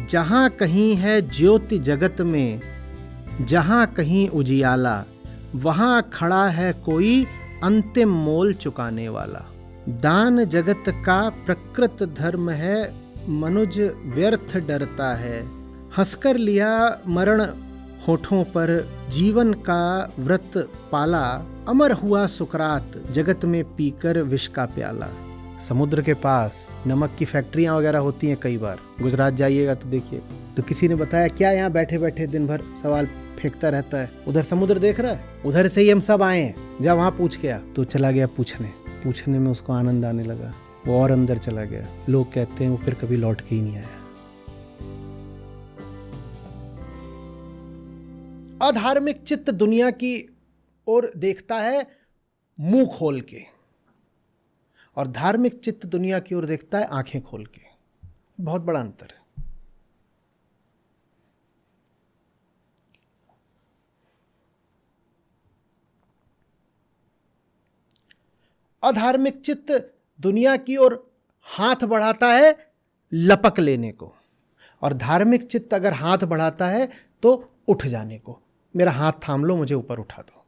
जहाँ कहीं है ज्योति जगत में, जहाँ कहीं उजियाला, वहाँ खड़ा है कोई अंतिम मोल चुकाने वाला। दान जगत का प्रकृत धर्म है, मनुज व्यर्थ डरता है। हंसकर लिया मरण होठों पर, जीवन का व्रत पाला। अमर हुआ सुकरात, जगत में पीकर विष का प्याला। समुद्र के पास नमक की फैक्ट्रियां वगैरह होती हैं। कई बार गुजरात जाइएगा तो देखिए, तो किसी ने बताया क्या यहाँ बैठे बैठे दिन भर सवाल फेंकता रहता है, उधर समुद्र देख रहा है, उधर से ही हम सब आए हैं, जब वहां पूछ गया तो चला गया पूछने में उसको आनंद आने लगा, वो और अंदर चला गया। लोग कहते हैं वो फिर कभी लौट के ही नहीं आया। अधार्मिक चित्त दुनिया की ओर देखता है मुंह खोल के, और धार्मिक चित्त दुनिया की ओर देखता है आंखें खोल के। बहुत बड़ा अंतर है। अधार्मिक चित्त दुनिया की ओर हाथ बढ़ाता है लपक लेने को, और धार्मिक चित्त अगर हाथ बढ़ाता है तो उठ जाने को। मेरा हाथ थाम लो, मुझे ऊपर उठा दो।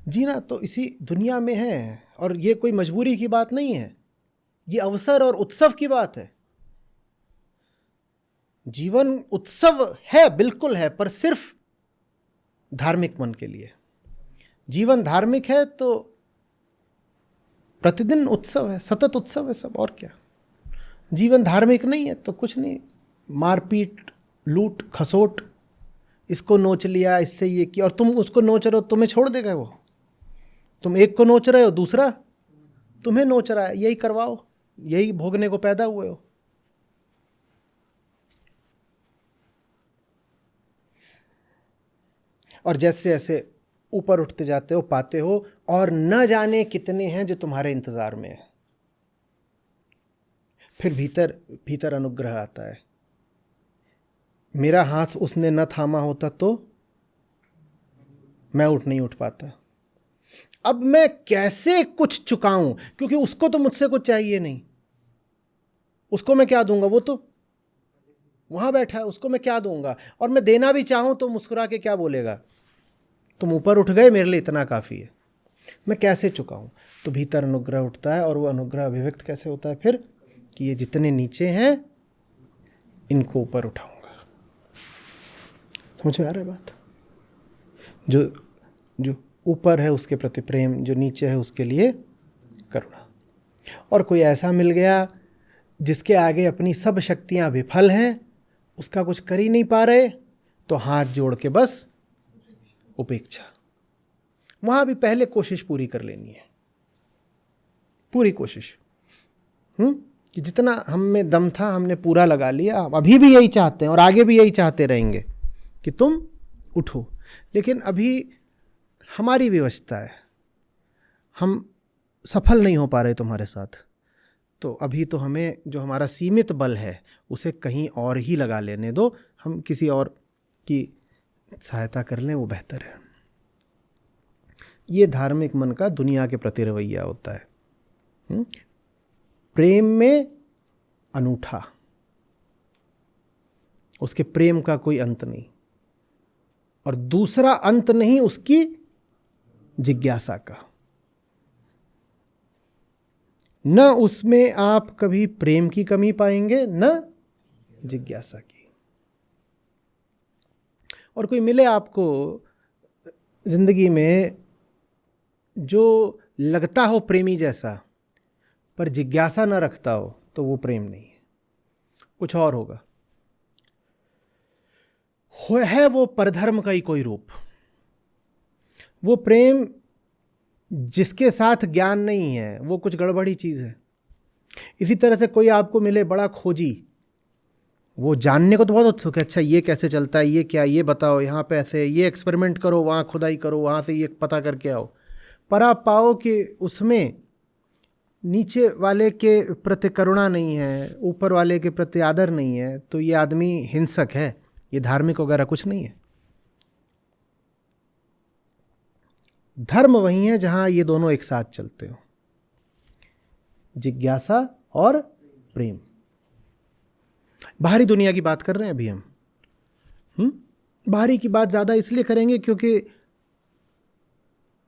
जीना तो इसी दुनिया में है, और ये कोई मजबूरी की बात नहीं है, ये अवसर और उत्सव की बात है। जीवन उत्सव है, बिल्कुल है, पर सिर्फ धार्मिक मन के लिए। जीवन धार्मिक है तो प्रतिदिन उत्सव है, सतत उत्सव है सब, और क्या। जीवन धार्मिक नहीं है तो कुछ नहीं, मारपीट, लूट खसोट, इसको नोच लिया, इससे ये किया, और तुम उसको नोच रहे हो, तुम्हें छोड़ देगा वो। तुम एक को नोच रहे हो, दूसरा तुम्हें नोच रहा है, यही करवाओ, यही भोगने को पैदा हुए हो। और जैसे जैसे ऊपर उठते जाते हो पाते हो, और न जाने कितने हैं जो तुम्हारे इंतजार में है। फिर भीतर भीतर अनुग्रह आता है। मेरा हाथ उसने न थामा होता तो मैं नहीं उठ पाता। अब मैं कैसे कुछ चुकाऊं, क्योंकि उसको तो मुझसे कुछ चाहिए नहीं। उसको मैं क्या दूंगा, वो तो वहां बैठा है, उसको मैं क्या दूंगा। और मैं देना भी चाहूं तो मुस्कुरा के क्या बोलेगा, तुम ऊपर उठ गए, मेरे लिए इतना काफी है। मैं कैसे चुकाऊं। तो भीतर अनुग्रह उठता है, और वो अनुग्रह अभिव्यक्त कैसे होता है फिर, कि ये जितने नीचे हैं इनको ऊपर उठाऊंगा। समझ में आ रहा है बात। जो ऊपर है उसके प्रति प्रेम, जो नीचे है उसके लिए करुणा। और कोई ऐसा मिल गया जिसके आगे अपनी सब शक्तियां विफल हैं, उसका कुछ कर ही नहीं पा रहे, तो हाथ जोड़ के बस उपेक्षा। वहां भी पहले कोशिश पूरी कर लेनी है, पूरी कोशिश। कि जितना हम में दम था हमने पूरा लगा लिया। अभी भी यही चाहते हैं और आगे भी यही चाहते रहेंगे कि तुम उठो, लेकिन अभी हमारी विवशता है, हम सफल नहीं हो पा रहे तुम्हारे साथ। तो अभी तो हमें जो हमारा सीमित बल है उसे कहीं और ही लगा लेने दो, हम किसी और की सहायता कर लें, वो बेहतर है। ये धार्मिक मन का दुनिया के प्रति रवैया होता है। प्रेम में अनूठा, उसके प्रेम का कोई अंत नहीं, और दूसरा अंत नहीं उसकी जिज्ञासा का। न उसमें आप कभी प्रेम की कमी पाएंगे, न जिज्ञासा की। और कोई मिले आपको जिंदगी में जो लगता हो प्रेमी जैसा, पर जिज्ञासा न रखता हो, तो वो प्रेम नहीं है, कुछ और होगा। है वो परधर्म का ही कोई रूप। वो प्रेम जिसके साथ ज्ञान नहीं है, वो कुछ गड़बड़ी चीज है। इसी तरह से कोई आपको मिले बड़ा खोजी, वो जानने को तो बहुत उत्सुक है, अच्छा ये कैसे चलता है, ये क्या, ये बताओ, यहाँ पे ऐसे, ये एक्सपेरिमेंट करो, वहाँ खुदाई करो, वहाँ से ये पता करके आओ। पर आप पाओ कि उसमें नीचे वाले के प्रति करुणा नहीं है, ऊपर वाले के प्रति आदर नहीं है, तो ये आदमी हिंसक है, ये धार्मिक वगैरह कुछ नहीं है। धर्म वही है जहाँ ये दोनों एक साथ चलते हो। जिज्ञासा और प्रेम। बाहरी दुनिया की बात कर रहे हैं अभी हम। बाहरी की बात ज़्यादा इसलिए करेंगे क्योंकि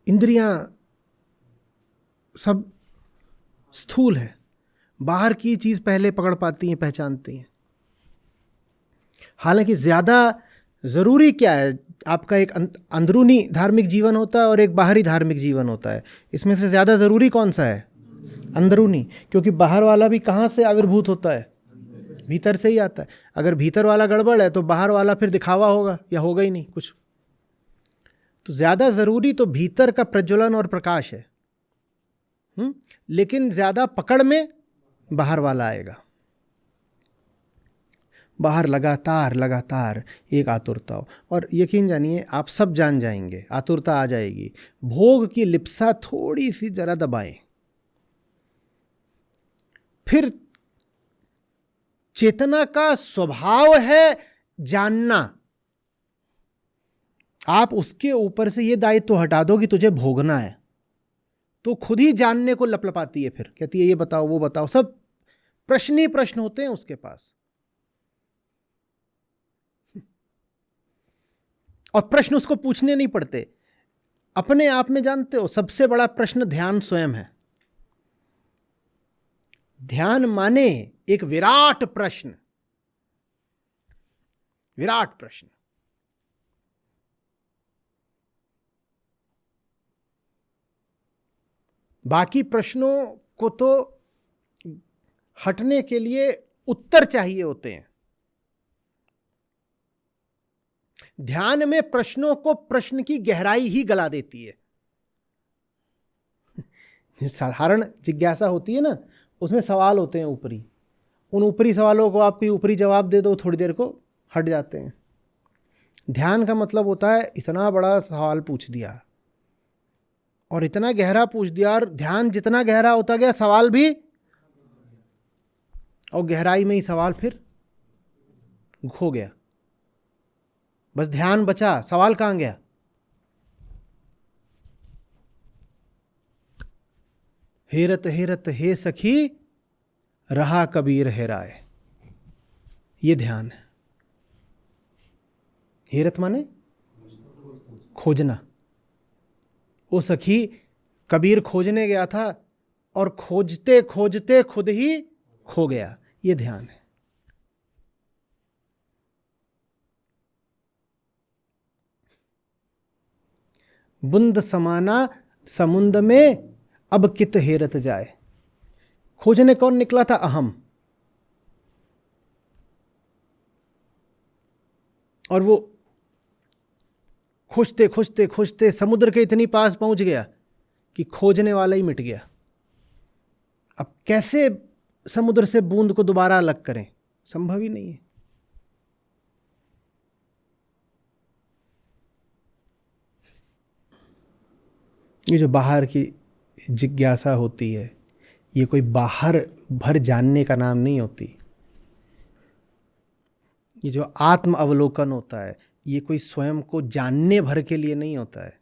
इंद्रियां सब स्थूल है, बाहर की चीज़ पहले पकड़ पाती हैं, पहचानती हैं। हालांकि ज़्यादा ज़रूरी क्या है, आपका एक अंदरूनी धार्मिक जीवन होता है और एक बाहरी धार्मिक जीवन होता है। इसमें से ज़्यादा ज़रूरी कौन सा है? अंदरूनी, क्योंकि बाहर वाला भी कहाँ से आविर्भूत होता है? भीतर से ही आता है। अगर भीतर वाला गड़बड़ है तो बाहर वाला फिर दिखावा होगा या होगा ही नहीं कुछ। तो ज़्यादा ज़रूरी तो भीतर का प्रज्वलन और प्रकाश है, लेकिन ज़्यादा पकड़ में बाहर वाला आएगा। बाहर लगातार लगातार एक आतुरता हो, और यकीन जानिए आप सब जान जाएंगे, आतुरता आ जाएगी। भोग की लिप्सा थोड़ी सी जरा दबाएं, फिर चेतना का स्वभाव है जानना। आप उसके ऊपर से ये दायित्व हटा दो कि तुझे भोगना है, तो खुद ही जानने को लपलपाती है। फिर कहती है ये बताओ वो बताओ, सब प्रश्न ही प्रश्न होते हैं उसके पास। और प्रश्न उसको पूछने नहीं पड़ते, अपने आप में जानते हो। सबसे बड़ा प्रश्न ध्यान स्वयं है। ध्यान माने एक विराट प्रश्न, विराट प्रश्न। बाकी प्रश्नों को तो हटने के लिए उत्तर चाहिए होते हैं। ध्यान में प्रश्नों को प्रश्न की गहराई ही गला देती है। साधारण जिज्ञासा होती है ना, उसमें सवाल होते हैं ऊपरी। उन ऊपरी सवालों को आप कोई ऊपरी जवाब दे दो, थोड़ी देर को हट जाते हैं। ध्यान का मतलब होता है इतना बड़ा सवाल पूछ दिया और इतना गहरा पूछ दिया, और ध्यान जितना गहरा होता गया सवाल भी, और गहराई में ही सवाल फिर खो गया। बस ध्यान बचा, सवाल कहाँ गया? हेरत हेरत हे सखी रहा कबीर हेराए, ये ध्यान है। हेरत माने खोजना। वो सखी कबीर खोजने गया था और खोजते खोजते खुद ही खो गया, ये ध्यान है। बुंद समाना समुंद में अब कित हेरत जाए। खोजने कौन निकला था? अहम। और वो खोजते खोजते खोजते समुद्र के इतनी पास पहुंच गया कि खोजने वाला ही मिट गया। अब कैसे समुद्र से बूंद को दोबारा अलग करें? संभव ही नहीं है। ये जो बाहर की जिज्ञासा होती है, ये कोई बाहर भर जानने का नाम नहीं होती। ये जो आत्म अवलोकन होता है, ये कोई स्वयं को जानने भर के लिए नहीं होता है।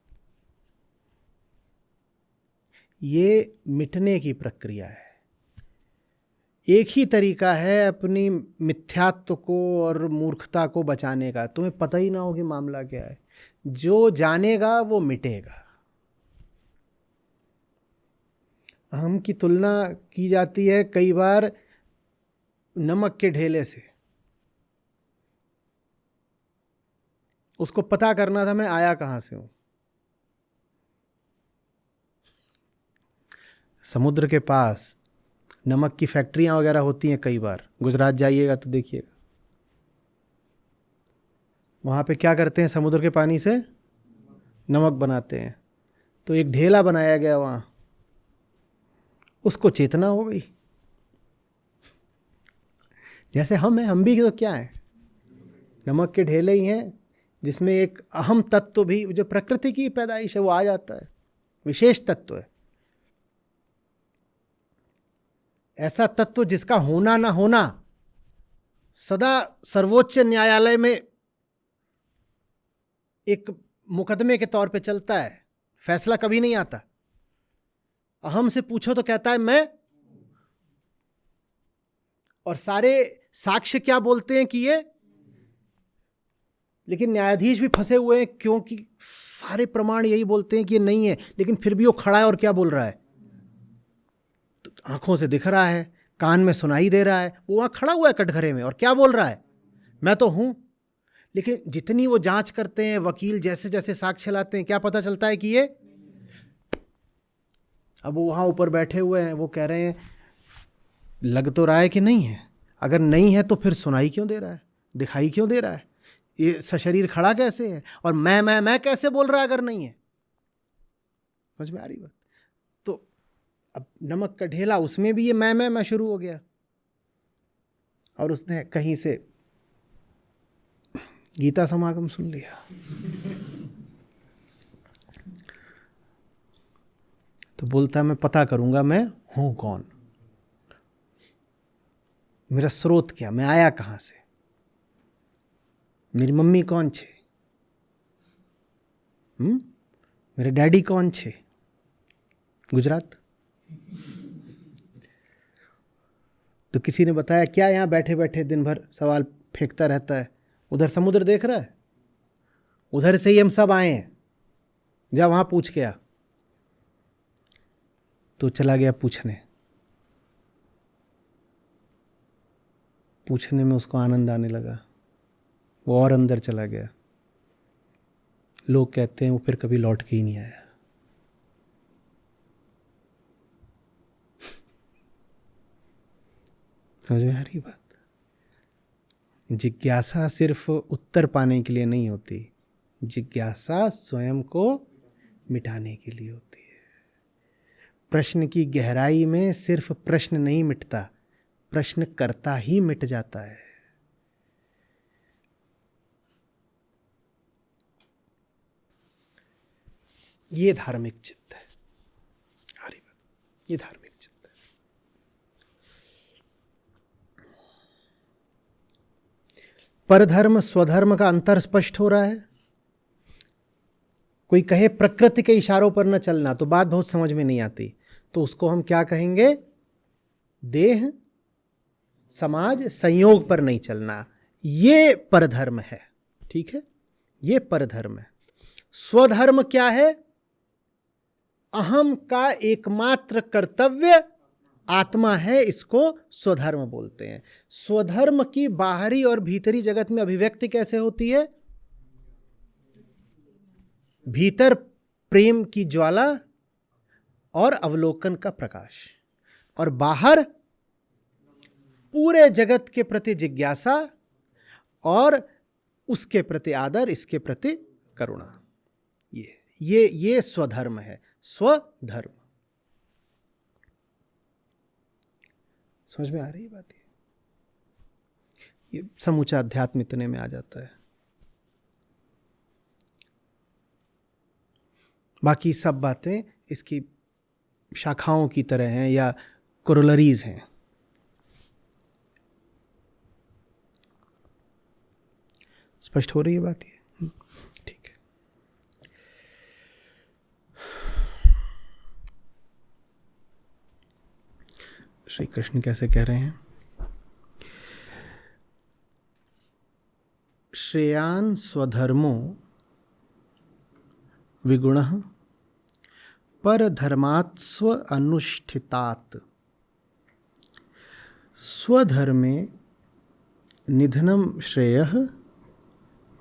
ये मिटने की प्रक्रिया है। एक ही तरीका है अपनी मिथ्यात्व को और मूर्खता को बचाने का। तुम्हें पता ही ना हो कि मामला क्या है। जो जानेगा वो मिटेगा। अहम की तुलना की जाती है कई बार नमक के ढेले से। उसको पता करना था मैं आया कहाँ से हूँ। समुद्र के पास नमक की फैक्ट्रियाँ वगैरह होती हैं कई बार, गुजरात जाइएगा तो देखिएगा। वहाँ पे क्या करते हैं? समुद्र के पानी से नमक बनाते हैं। तो एक ढेला बनाया गया वहाँ, उसको चेतना हो गई। जैसे हम हैं, हम भी तो क्या है, नमक के ढेले ही हैं, जिसमें एक अहम तत्व भी जो प्रकृति की पैदाइश है वो आ जाता है, विशेष तत्व है। ऐसा तत्व जिसका होना ना होना सदा सर्वोच्च न्यायालय में एक मुकदमे के तौर पे चलता है, फैसला कभी नहीं आता। अहम से पूछो तो कहता है मैं और सारे साक्ष्य क्या बोलते हैं कि ये, लेकिन न्यायाधीश भी फंसे हुए हैं क्योंकि सारे प्रमाण यही बोलते हैं कि ये नहीं है, लेकिन फिर भी वो खड़ा है और क्या बोल रहा है, तो आंखों से दिख रहा है, कान में सुनाई दे रहा है, वो वहां खड़ा हुआ है कटघरे में और क्या बोल रहा है, मैं तो हूं। लेकिन जितनी वो जांच करते हैं, वकील जैसे जैसे साक्ष्य लाते हैं, क्या पता चलता है कि ये, अब वो वहां ऊपर बैठे हुए हैं, वो कह रहे हैं लग तो रहा है कि नहीं है, अगर नहीं है तो फिर सुनाई क्यों दे रहा है, दिखाई क्यों दे रहा है, ये सशरीर खड़ा कैसे है, और मैं कैसे बोल रहा है अगर नहीं है। समझ में आ रही बात? तो अब नमक का ढेला, उसमें भी ये मैं शुरू हो गया, और उसने कहीं से गीता समागम सुन लिया। तो बोलता मैं पता करूंगा मैं हूं कौन, मेरा स्रोत क्या, मैं आया कहां से, मेरी मम्मी कौन छे, मेरे डैडी कौन छे, गुजरात। तो किसी ने बताया क्या यहाँ बैठे बैठे दिन भर सवाल फेंकता रहता है, उधर समुद्र देख रहा है, उधर से ही हम सब आए हैं, जा वहां पूछ के आ। तो चला गया पूछने में उसको आनंद आने लगा, वो और अंदर चला गया। लोग कहते हैं वो फिर कभी लौट के ही नहीं आया। समझ में आ रही बात? जिज्ञासा सिर्फ उत्तर पाने के लिए नहीं होती, जिज्ञासा स्वयं को मिटाने के लिए होती है। प्रश्न की गहराई में सिर्फ प्रश्न नहीं मिटता, प्रश्न करता ही मिट जाता है। ये धार्मिक चित्त है, ये धार्मिक चित्त है। परधर्म स्वधर्म का अंतर स्पष्ट हो रहा है। कोई कहे प्रकृति के इशारों पर न चलना तो बात बहुत समझ में नहीं आती, तो उसको हम क्या कहेंगे, देह समाज संयोग पर नहीं चलना, ये परधर्म है। ठीक है, ये परधर्म है। स्वधर्म क्या है, अहम का एकमात्र कर्तव्य आत्मा है, इसको स्वधर्म बोलते हैं। स्वधर्म की बाहरी और भीतरी जगत में अभिव्यक्ति कैसे होती है, भीतर प्रेम की ज्वाला और अवलोकन का प्रकाश, और बाहर पूरे जगत के प्रति जिज्ञासा और उसके प्रति आदर, इसके प्रति करुणा। ये स्वधर्म है, स्वधर्म। समझ में आ रही है बात? ये समूचा अध्यात्म इतने में आ जाता है। बाकी सब बातें इसकी शाखाओं की तरह हैं या कोरोलरीज हैं। स्पष्ट हो रही है बात? ये ठीक है। श्री कृष्ण कैसे कह रहे हैं, श्रेयान् स्वधर्मो विगुणः परधर्मात् स्व अनुष्ठितात्। स्वधर्मे निधनम श्रेयः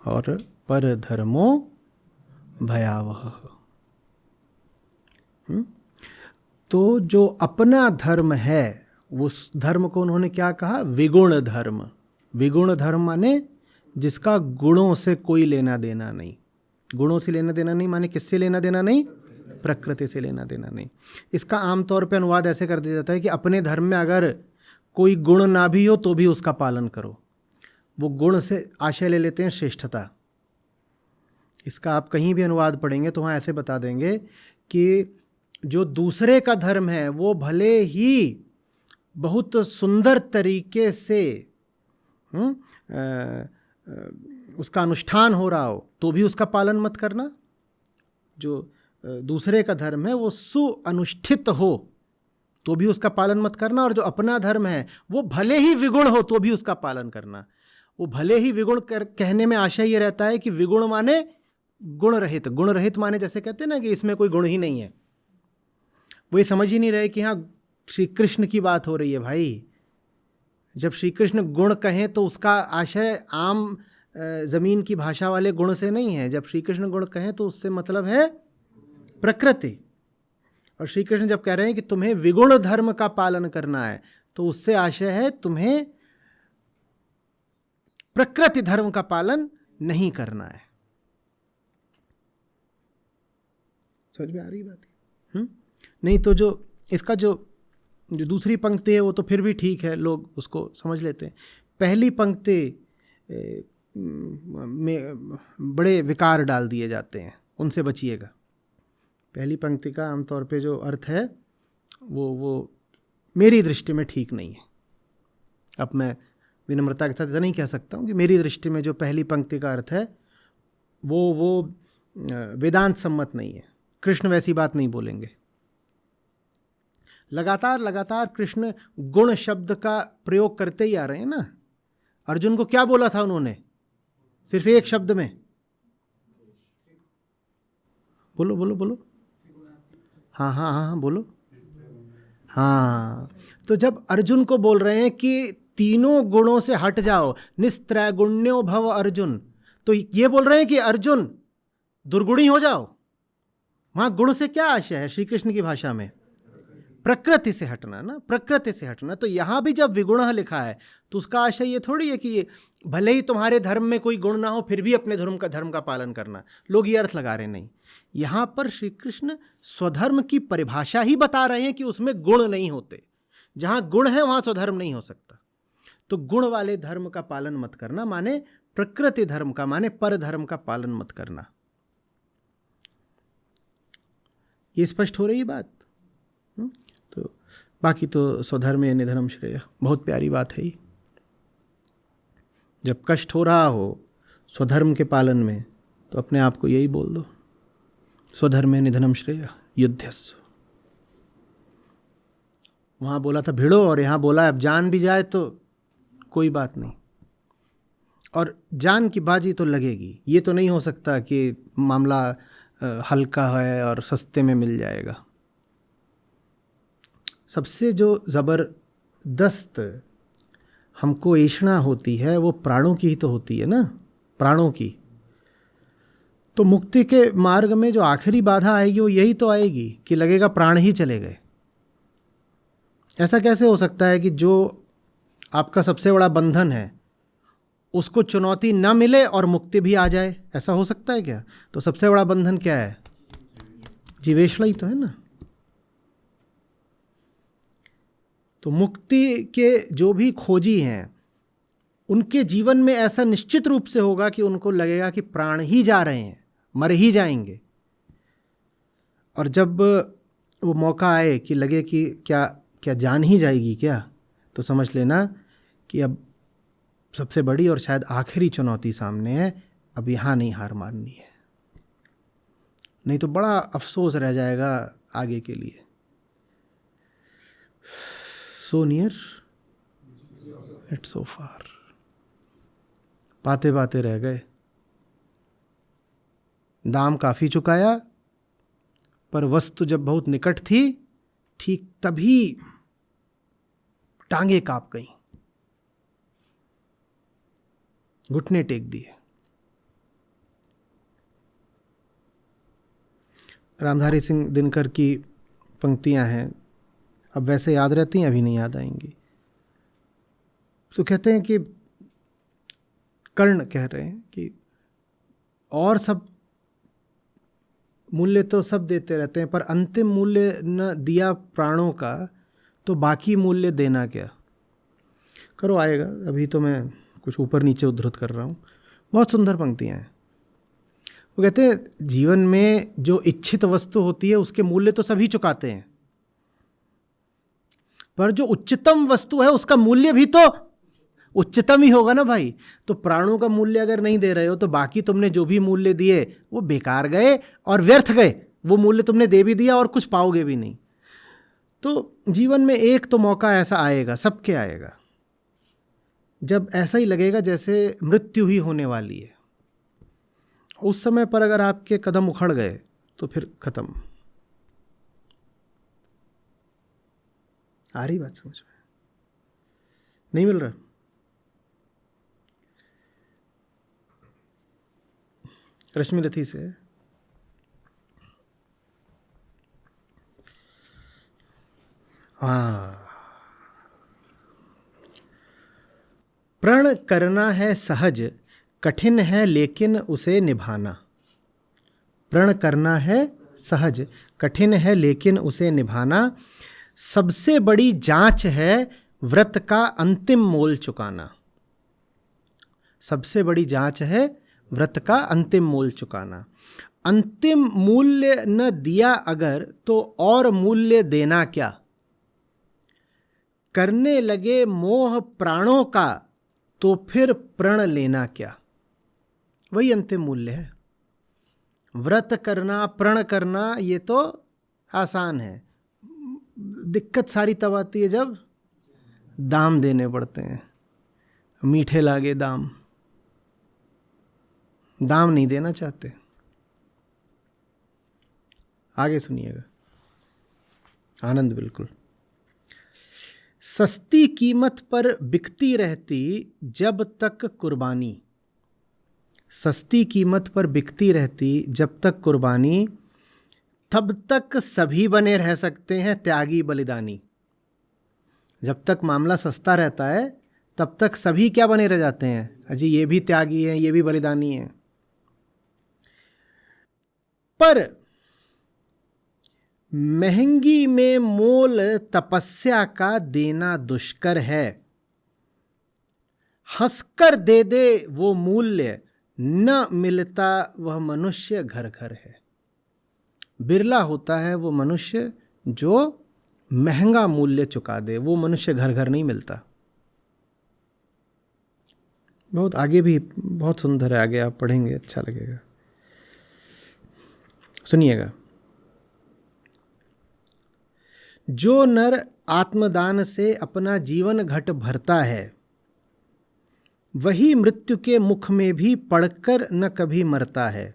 और परधर्मो भयावह। तो जो अपना धर्म है, उस धर्म को उन्होंने क्या कहा, विगुण धर्म। विगुण धर्म माने जिसका गुणों से कोई लेना देना नहीं। गुणों से लेना देना नहीं माने किससे लेना देना नहीं, प्रकृति से लेना देना नहीं। इसका आमतौर पे अनुवाद ऐसे कर दिया जाता है कि अपने धर्म में अगर कोई गुण ना भी हो तो भी उसका पालन करो। वो गुण से आशय ले लेते हैं श्रेष्ठता। इसका आप कहीं भी अनुवाद पढ़ेंगे तो वहाँ ऐसे बता देंगे कि जो दूसरे का धर्म है वो भले ही बहुत सुंदर तरीके से उसका अनुष्ठान हो रहा हो तो भी उसका पालन मत करना। जो दूसरे का धर्म है वो सुअनुष्ठित हो, तो भी उसका पालन मत करना, और जो अपना धर्म है वो भले ही विगुण हो तो भी उसका पालन करना। वो भले ही विगुण कहने में आशय ये रहता है कि विगुण माने गुण रहित, गुण रहित माने जैसे कहते हैं ना कि इसमें कोई गुण ही नहीं है। वो ये समझ ही नहीं रहे कि हाँ श्री कृष्ण की बात हो रही है भाई। जब श्री कृष्ण गुण कहें तो उसका आशय आम जमीन की भाषा वाले गुण से नहीं है। जब श्री कृष्ण गुण कहें तो उससे मतलब है प्रकृति। और श्री कृष्ण जब कह रहे हैं कि तुम्हें विगुण धर्म का पालन करना है तो उससे आशय है तुम्हें प्रकृति धर्म का पालन नहीं करना है। समझ में आ रही बात है? नहीं तो जो इसका जो दूसरी पंक्ति है वो तो फिर भी ठीक है, लोग उसको समझ लेते हैं। पहली पंक्ति में बड़े विकार डाल दिए जाते हैं, उनसे बचिएगा। पहली पंक्ति का आमतौर पे जो अर्थ है वो मेरी दृष्टि में ठीक नहीं है। अब मैं विनम्रता के साथ ऐसा नहीं कह सकता हूँ कि मेरी दृष्टि में जो पहली पंक्ति का अर्थ है वो वेदांत सम्मत नहीं है। कृष्ण वैसी बात नहीं बोलेंगे। लगातार कृष्ण गुण शब्द का प्रयोग करते ही आ रहे हैं ना। अर्जुन को क्या बोला था उन्होंने? सिर्फ एक शब्द में, बोलो। हाँ बोलो। हाँ, तो जब अर्जुन को बोल रहे हैं कि तीनों गुणों से हट जाओ, निस्त्रैगुण्यो भव अर्जुन, तो ये बोल रहे हैं कि अर्जुन दुर्गुणी हो जाओ। वहां गुण से क्या आशय है श्री कृष्ण की भाषा में? प्रकृति से हटना ना, प्रकृति से हटना। तो यहां भी जब विगुण लिखा है तो उसका आशय ये थोड़ी है कि भले ही तुम्हारे धर्म में कोई गुण ना हो फिर भी अपने धर्म का पालन करना। लोग ये अर्थ लगा रहे नहीं। यहां पर श्री कृष्ण स्वधर्म की परिभाषा ही बता रहे हैं कि उसमें गुण नहीं होते। जहां गुण है वहां स्वधर्म नहीं हो सकता। तो गुण वाले धर्म का पालन मत करना माने प्रकृति धर्म का, माने पर धर्म का पालन मत करना। ये स्पष्ट हो रही बात। तो बाकी तो स्वधर्मे निधनम श्रेय, बहुत प्यारी बात है ये। जब कष्ट हो रहा हो स्वधर्म के पालन में तो अपने आप को यही बोल दो, स्वधर्मे निधनम श्रेय युद्धस्व। वहां बोला था भिड़ो और यहां बोला अब जान भी जाए तो कोई बात नहीं। और जान की बाजी तो लगेगी। ये तो नहीं हो सकता कि मामला हल्का है और सस्ते में मिल जाएगा। सबसे जो ज़बरदस्त हमको ऐषणा होती है वो प्राणों की ही तो होती है ना, प्राणों की। तो मुक्ति के मार्ग में जो आखिरी बाधा आएगी वो यही तो आएगी कि लगेगा प्राण ही चले गए। ऐसा कैसे हो सकता है कि जो आपका सबसे बड़ा बंधन है उसको चुनौती न मिले और मुक्ति भी आ जाए? ऐसा हो सकता है क्या? तो सबसे बड़ा बंधन क्या है? जीवेशड़ा ही तो है ना। तो मुक्ति के जो भी खोजी हैं उनके जीवन में ऐसा निश्चित रूप से होगा कि उनको लगेगा कि प्राण ही जा रहे हैं, मर ही जाएंगे। और जब वो मौका आए कि लगे कि क्या जान ही जाएगी क्या, तो समझ लेना कि अब सबसे बड़ी और शायद आखिरी चुनौती सामने है। अब यहाँ नहीं हार माननी है, नहीं तो बड़ा अफसोस रह जाएगा आगे के लिए। So near, it's so far. पाते पाते रह गए। दाम काफी चुकाया पर वस्तु जब बहुत निकट थी ठीक तभी टांगे कांप गई, घुटने टेक दिए। रामधारी सिंह दिनकर की पंक्तियां हैं, अब वैसे याद रहती हैं, अभी नहीं याद आएंगी। तो कहते हैं कि कर्ण कह रहे हैं कि और सब मूल्य तो सब देते रहते हैं पर अंतिम मूल्य न दिया प्राणों का तो बाकी मूल्य देना क्या। करो आएगा, अभी तो मैं कुछ ऊपर नीचे उद्धृत कर रहा हूँ। बहुत सुंदर पंक्तियाँ हैं। वो कहते हैं जीवन में जो इच्छित वस्तु होती है उसके मूल्य तो सभी चुकाते हैं, पर जो उच्चतम वस्तु है उसका मूल्य भी तो उच्चतम ही होगा ना भाई। तो प्राणों का मूल्य अगर नहीं दे रहे हो तो बाकी तुमने जो भी मूल्य दिए वो बेकार गए और व्यर्थ गए। वो मूल्य तुमने दे भी दिया और कुछ पाओगे भी नहीं। तो जीवन में एक तो मौका ऐसा आएगा, सबके आएगा, जब ऐसा ही लगेगा जैसे मृत्यु ही होने वाली है। उस समय पर अगर आपके कदम उखड़ गए तो फिर खत्म। आ रही बात समझ में? नहीं मिल रहा? रश्मि रथी से हाँ, प्रण करना है सहज, कठिन है लेकिन उसे निभाना। प्रण करना है सहज, कठिन है लेकिन उसे निभाना। सबसे बड़ी जांच है व्रत का अंतिम मोल चुकाना। सबसे बड़ी जांच है व्रत का अंतिम मोल चुकाना। अंतिम मूल्य न दिया अगर तो और मूल्य देना क्या। करने लगे मोह प्राणों का तो फिर प्रण लेना क्या। वही अंतिम मूल्य है। व्रत करना, प्रण करना ये तो आसान है, दिक्कत सारी तब आती है जब दाम देने पड़ते हैं। मीठे लागे दाम, दाम नहीं देना चाहते। आगे सुनिएगा, आनंद बिल्कुल। सस्ती कीमत पर बिकती रहती जब तक कुर्बानी। सस्ती कीमत पर बिकती रहती जब तक कुर्बानी, तब तक सभी बने रह सकते हैं त्यागी बलिदानी। जब तक मामला सस्ता रहता है तब तक सभी क्या बने रह जाते हैं, अजी ये भी त्यागी हैं, ये भी बलिदानी हैं। पर महंगी में मोल तपस्या का देना दुष्कर है। हंसकर दे दे वो मूल्य, न मिलता वह मनुष्य घर घर है। बिरला होता है वो मनुष्य जो महंगा मूल्य चुका दे, वो मनुष्य घर घर नहीं मिलता। बहुत आगे भी बहुत सुंदर है, आगे आप पढ़ेंगे अच्छा लगेगा, सुनिएगा। जो नर आत्मदान से अपना जीवन घट भरता है, वही मृत्यु के मुख में भी पड़कर न कभी मरता है।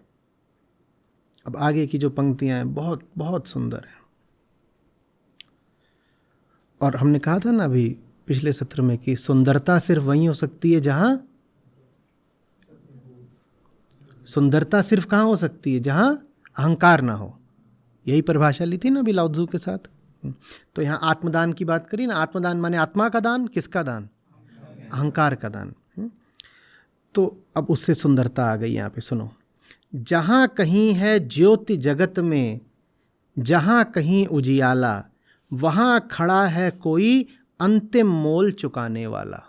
अब आगे की जो पंक्तियां हैं बहुत बहुत सुंदर हैं। और हमने कहा था ना अभी पिछले सत्र में कि सुंदरता सिर्फ वहीं हो सकती है जहां, सुंदरता सिर्फ कहां हो सकती है, जहां अहंकार ना हो। यही परिभाषा ली थी ना अभी लाओ त्सु के साथ। तो यहाँ आत्मदान की बात करी ना, आत्मदान माने आत्मा का दान, किसका दान, अहंकार का दान। तो अब उससे सुंदरता आ गई यहाँ पे, सुनो। जहाँ कहीं है ज्योति जगत में, जहाँ कहीं उजियाला, वहाँ खड़ा है कोई अंतिम मोल चुकाने वाला।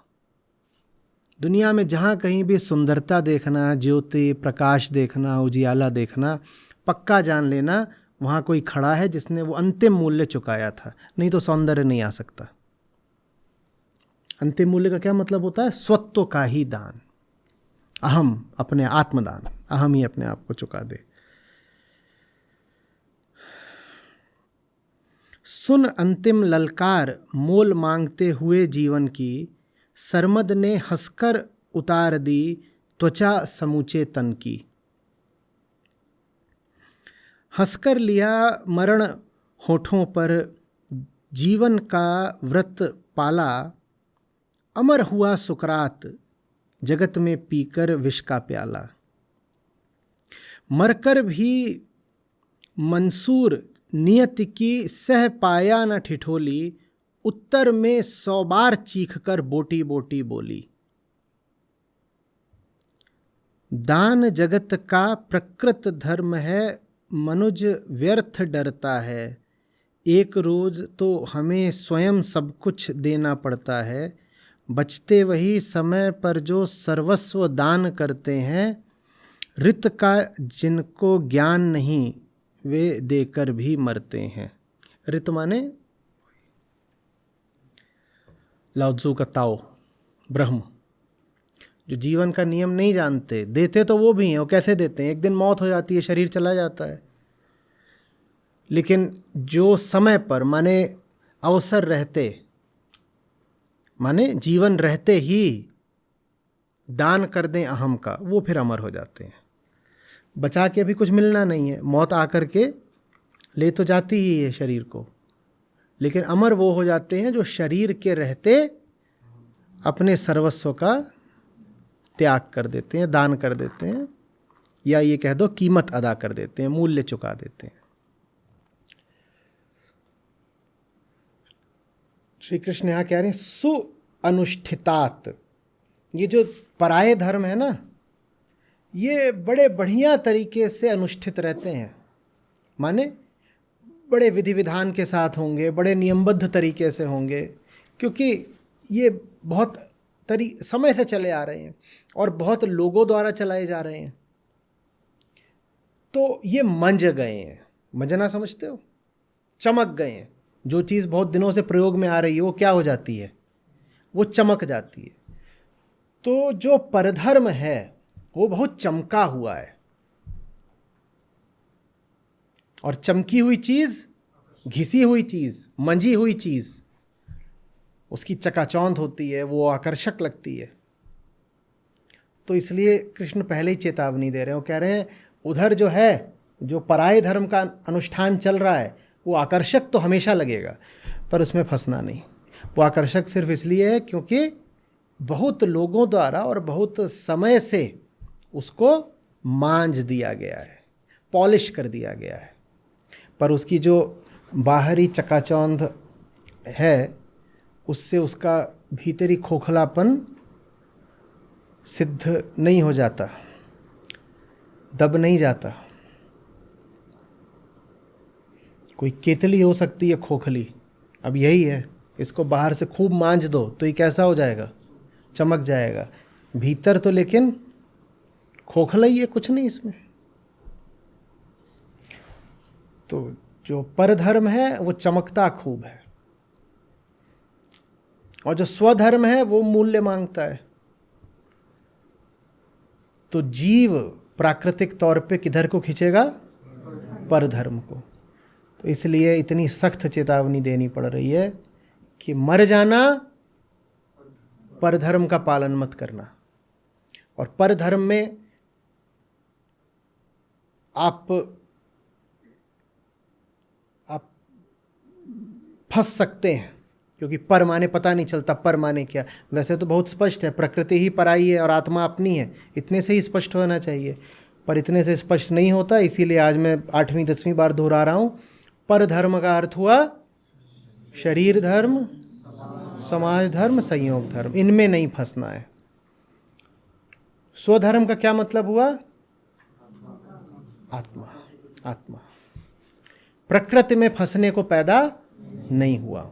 दुनिया में जहाँ कहीं भी सुंदरता देखना, ज्योति प्रकाश देखना, उजियाला देखना, पक्का जान लेना वहाँ कोई खड़ा है जिसने वो अंतिम मूल्य चुकाया था, नहीं तो सौंदर्य नहीं आ सकता। अंतिम मूल्य का क्या मतलब होता है, स्वत्व का ही दान, अहम, अपने आत्मदान, अहम ही अपने आप को चुका दे। सुन अंतिम ललकार मोल मांगते हुए जीवन की, सरमद ने हंसकर उतार दी त्वचा समूचे तन की। हंसकर लिया मरण होठों पर, जीवन का व्रत पाला, अमर हुआ सुकरात जगत में पीकर विष का प्याला। मरकर भी मंसूर नियति की सह पाया न ठिठोली, उत्तर में 100 बार चीख कर बोटी बोटी बोली। दान जगत का प्रकृत धर्म है, मनुज व्यर्थ डरता है। एक रोज तो हमें स्वयं सब कुछ देना पड़ता है, बचते वही समय पर जो सर्वस्व दान करते हैं। ऋत का जिनको ज्ञान नहीं, वे देकर भी मरते हैं। ऋत माने लाओ त्सु का ताओ, ब्रह्म, जो जीवन का नियम नहीं जानते, देते तो वो भी हैं। वो कैसे देते हैं, एक दिन मौत हो जाती है, शरीर चला जाता है, लेकिन जो समय पर, माने अवसर रहते, माने जीवन रहते ही दान कर दें अहम का, वो फिर अमर हो जाते हैं। बचा के भी कुछ मिलना नहीं है, मौत आकर के ले तो जाती ही है शरीर को, लेकिन अमर वो हो जाते हैं जो शरीर के रहते अपने सर्वस्व का त्याग कर देते हैं, दान कर देते हैं, या ये कह दो कीमत अदा कर देते हैं, मूल्य चुका देते हैं। श्री कृष्ण यहाँ कह रहे हैं सु अनुष्ठितात। ये जो पराये धर्म है ना, ये बड़े बढ़िया तरीके से अनुष्ठित रहते हैं, माने बड़े विधि विधान के साथ होंगे, बड़े नियमबद्ध तरीके से होंगे, क्योंकि ये बहुत समय से चले आ रहे हैं और बहुत लोगों द्वारा चलाए जा रहे हैं। तो ये मंज गए हैं, मंजना समझते हो, चमक गए हैं। जो चीज़ बहुत दिनों से प्रयोग में आ रही है वो क्या हो जाती है, वो चमक जाती है। तो जो परधर्म है वो बहुत चमका हुआ है, और चमकी हुई चीज़, घिसी हुई चीज़, मंजी हुई चीज़, उसकी चकाचौंध होती है, वो आकर्षक लगती है। तो इसलिए कृष्ण पहले ही चेतावनी दे रहे हैं, वो कह रहे हैं उधर जो है, जो पराये धर्म का अनुष्ठान चल रहा है, वो आकर्षक तो हमेशा लगेगा, पर उसमें फंसना नहीं। वो आकर्षक सिर्फ इसलिए है क्योंकि बहुत लोगों द्वारा और बहुत समय से उसको मांझ दिया गया है, पॉलिश कर दिया गया है, पर उसकी जो बाहरी चकाचौंध है उससे उसका भीतरी खोखलापन सिद्ध नहीं हो जाता, दब नहीं जाता। कोई केतली हो सकती है खोखली, अब यही है, इसको बाहर से खूब मांझ दो तो ये कैसा हो जाएगा, चमक जाएगा, भीतर तो लेकिन खोखला ही है, कुछ नहीं इसमें। तो जो परधर्म है वो चमकता खूब है, और जो स्वधर्म है वो मूल्य मांगता है। तो जीव प्राकृतिक तौर पे किधर को खींचेगा, परधर्म को। तो इसलिए इतनी सख्त चेतावनी देनी पड़ रही है कि मर जाना, परधर्म का पालन मत करना। और परधर्म में आप फंस सकते हैं, क्योंकि पर माने पता नहीं चलता पर माने क्या। वैसे तो बहुत स्पष्ट है, प्रकृति ही पराई है और आत्मा अपनी है, इतने से ही स्पष्ट होना चाहिए, पर इतने से स्पष्ट नहीं होता। इसीलिए आज मैं 8वीं 10वीं बार दोहरा रहा हूँ, पर धर्म का अर्थ हुआ शरीर धर्म, समाज धर्म, संयोग धर्म, इनमें नहीं फंसना है। स्वधर्म का क्या मतलब हुआ, आत्मा, आत्मा प्रकृति में फंसने को पैदा नहीं हुआ।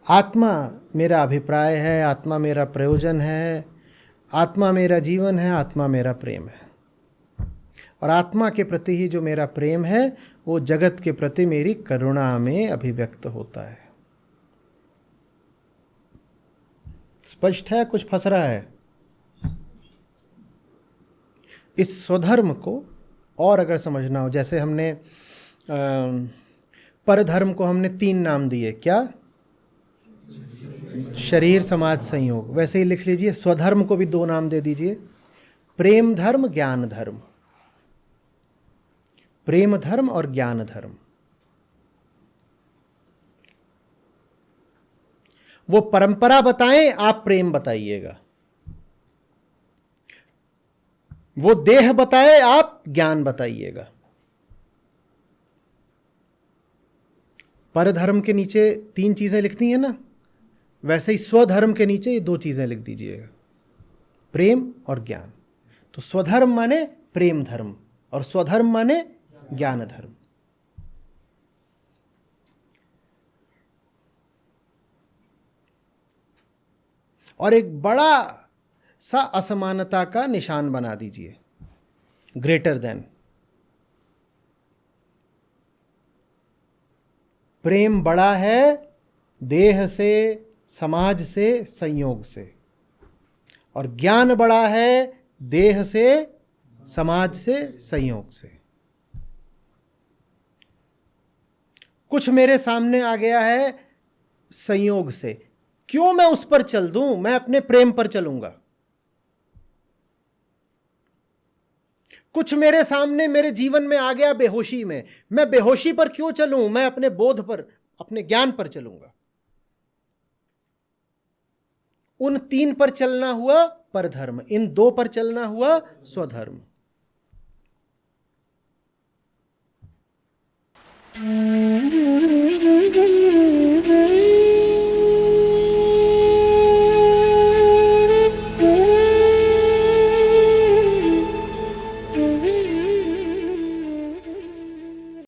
आत्मा मेरा अभिप्राय है, आत्मा मेरा प्रयोजन है, आत्मा मेरा जीवन है, आत्मा मेरा प्रेम है। और आत्मा के प्रति ही जो मेरा प्रेम है वो जगत के प्रति मेरी करुणा में अभिव्यक्त होता है। स्पष्ट है, कुछ फंस रहा है? इस स्वधर्म को और अगर समझना हो, जैसे हमने परधर्म को हमने 3 नाम दिए, क्या, शरीर, समाज, संयोग। वैसे ही लिख लीजिए, स्वधर्म को भी 2 नाम दे दीजिए, प्रेम धर्म, ज्ञान धर्म। प्रेम धर्म और ज्ञान धर्म। वो परंपरा बताएं, आप प्रेम बताइएगा। वो देह बताए, आप ज्ञान बताइएगा। परधर्म के नीचे 3 चीजें लिखती हैं ना, वैसे ही स्वधर्म के नीचे ये 2 चीजें लिख दीजिएगा, प्रेम और ज्ञान। तो स्वधर्म माने प्रेम धर्म और स्वधर्म माने ज्ञान धर्म। और एक बड़ा सा असमानता का निशान बना दीजिए, ग्रेटर देन। प्रेम बड़ा है देह से, समाज से, संयोग से, और ज्ञान बड़ा है देह से, समाज से, संयोग से। कुछ मेरे सामने आ गया है संयोग से, क्यों मैं उस पर चल दूं, मैं अपने प्रेम पर चलूंगा। कुछ मेरे सामने मेरे जीवन में आ गया बेहोशी में, मैं बेहोशी पर क्यों चलूं, मैं अपने बोध पर, अपने ज्ञान पर चलूंगा। उन 3 पर चलना हुआ परधर्म, इन 2 पर चलना हुआ स्वधर्म।